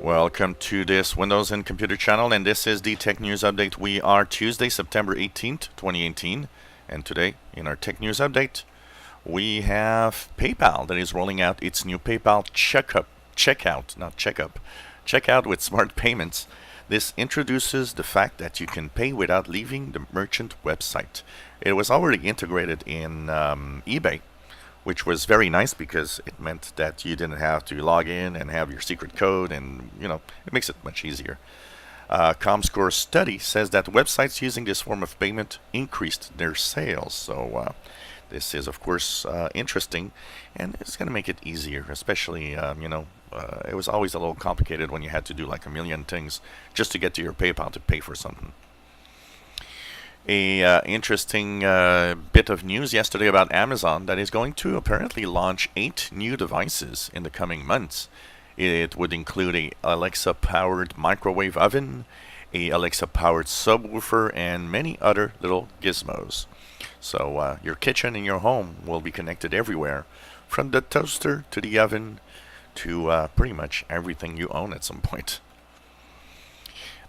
Welcome to this Windows and Computer channel, and this is the Tech News Update. We are Tuesday, September 18th, 2018, and today in our Tech News Update, we have PayPal that is rolling out its new PayPal checkout with smart payments. This introduces the fact that you can pay without leaving the merchant website. It was already integrated in eBay, which was very nice because it meant that you didn't have to log in and have your secret code, and it makes it much easier. Comscore study says that websites using this form of payment increased their sales. So this is, of course, interesting, and it's going to make it easier, especially, it was always a little complicated when you had to do like a million things just to get to your PayPal to pay for something. Interesting bit of news yesterday about Amazon that is going to apparently launch 8 new devices in the coming months. It would include a Alexa-powered microwave oven, a Alexa-powered subwoofer, and many other little gizmos. So your kitchen in your home will be connected everywhere, from the toaster to the oven to pretty much everything you own at some point.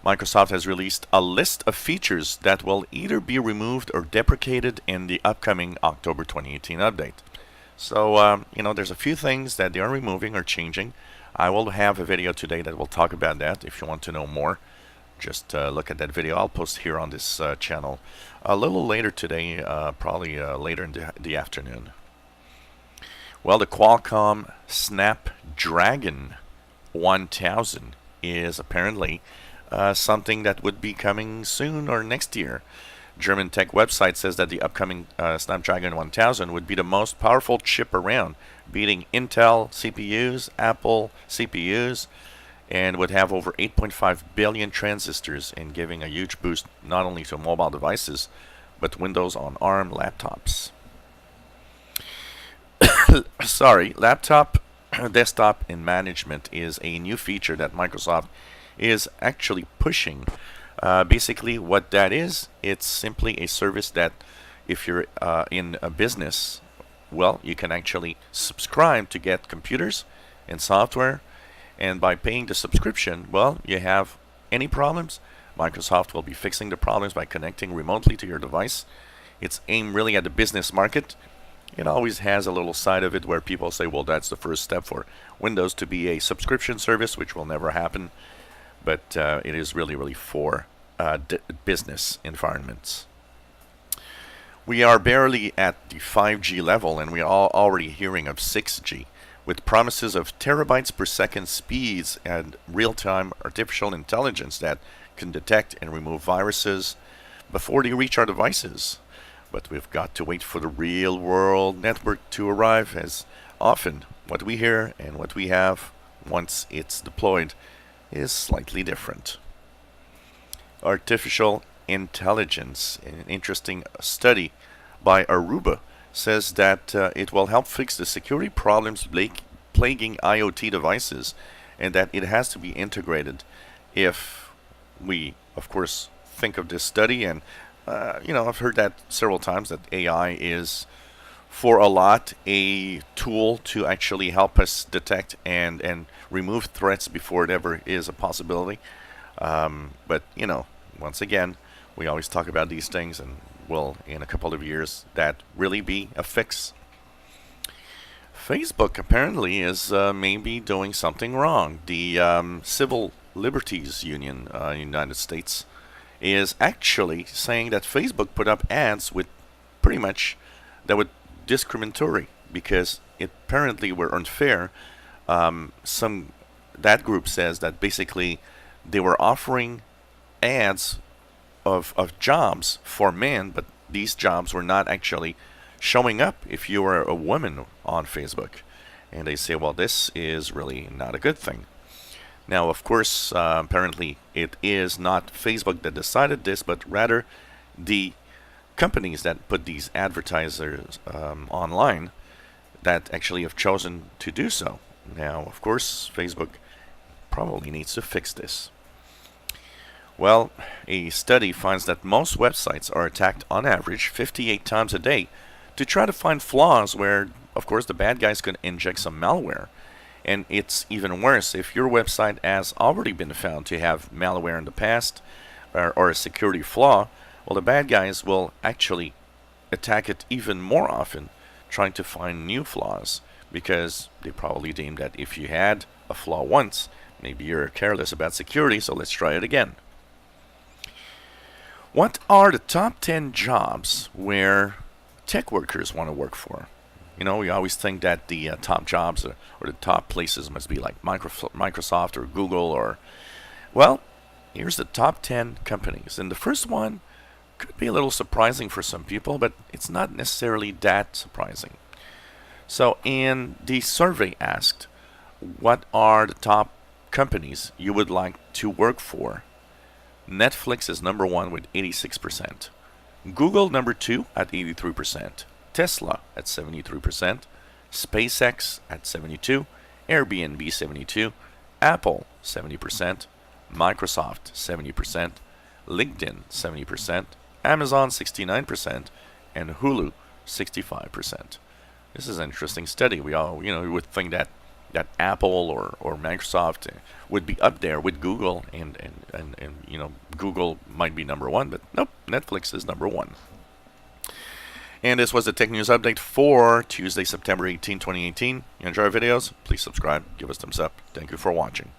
Microsoft has released a list of features that will either be removed or deprecated in the upcoming October 2018 update. So, there's a few things that they are removing or changing. I will have a video today that will talk about that. If you want to know more, just look at that video. I'll post here on this channel a little later today, probably later in the afternoon. Well, the Qualcomm Snapdragon 1000 is apparently something that would be coming soon or next year. German tech website says that the upcoming Snapdragon 1000 would be the most powerful chip around, beating Intel CPUs, Apple CPUs, and would have over 8.5 billion transistors and giving a huge boost not only to mobile devices, but Windows on ARM laptops. Laptop desktop in management is a new feature that Microsoft is actually pushing. Basically what that is, it's simply a service that if you're in a business, well, you can actually subscribe to get computers and software, and by paying the subscription, well, you have any problems, Microsoft will be fixing the problems by connecting remotely to your device. It's aimed really at the business market. It always has a little side of it where people say, well, that's the first step for Windows to be a subscription service, which will never happen. But it is really for business environments. We are barely at the 5G level, and we are already hearing of 6G, with promises of terabytes per second speeds and real-time artificial intelligence that can detect and remove viruses before they reach our devices. But we've got to wait for the real-world network to arrive, as often what we hear and what we have once it's deployed is slightly different. Artificial intelligence, an interesting study by Aruba, says that it will help fix the security problems plaguing IoT devices, and that it has to be integrated. If we, of course, think of this study, and I've heard that several times, that AI is for a lot a tool to actually help us detect and remove threats before it ever is a possibility. But once again, we always talk about these things, and will in a couple of years that really be a fix? Facebook apparently is maybe doing something wrong. The Civil Liberties Union in the United States is actually saying that Facebook put up ads with pretty much that would discriminatory because it apparently were unfair. That group says that basically they were offering ads of jobs for men, but these jobs were not actually showing up if you were a woman on Facebook. And they say, well, this is really not a good thing. Now, of course, apparently it is not Facebook that decided this, but rather the companies that put these advertisers online that actually have chosen to do so. Now, of course, Facebook probably needs to fix this. Well, a study finds that most websites are attacked on average 58 times a day to try to find flaws where, of course, the bad guys could inject some malware. And it's even worse if your website has already been found to have malware in the past or a security flaw. Well, the bad guys will actually attack it even more often, trying to find new flaws, because they probably deem that if you had a flaw once, maybe you're careless about security, so let's try it again. What are the top 10 jobs where tech workers want to work for? You know, we always think that the top jobs or the top places must be like Microsoft or Google or, well, here's the top 10 companies. And the first one could be a little surprising for some people, but it's not necessarily that surprising. So, in the survey asked, what are the top companies you would like to work for? Netflix is number one with 86%. Google number two at 83%. Tesla at 73%. SpaceX at 72%. Airbnb 72%. Apple 70%. Microsoft 70%. LinkedIn 70%. Amazon 69%. And Hulu 65%. This is an interesting study. We would think that Apple or Microsoft would be up there with Google, and Google might be number one, but nope, Netflix is number one. And this was the Tech News Update for Tuesday, September 18, 2018. You enjoy our videos? Please subscribe, give us thumbs up. Thank you for watching.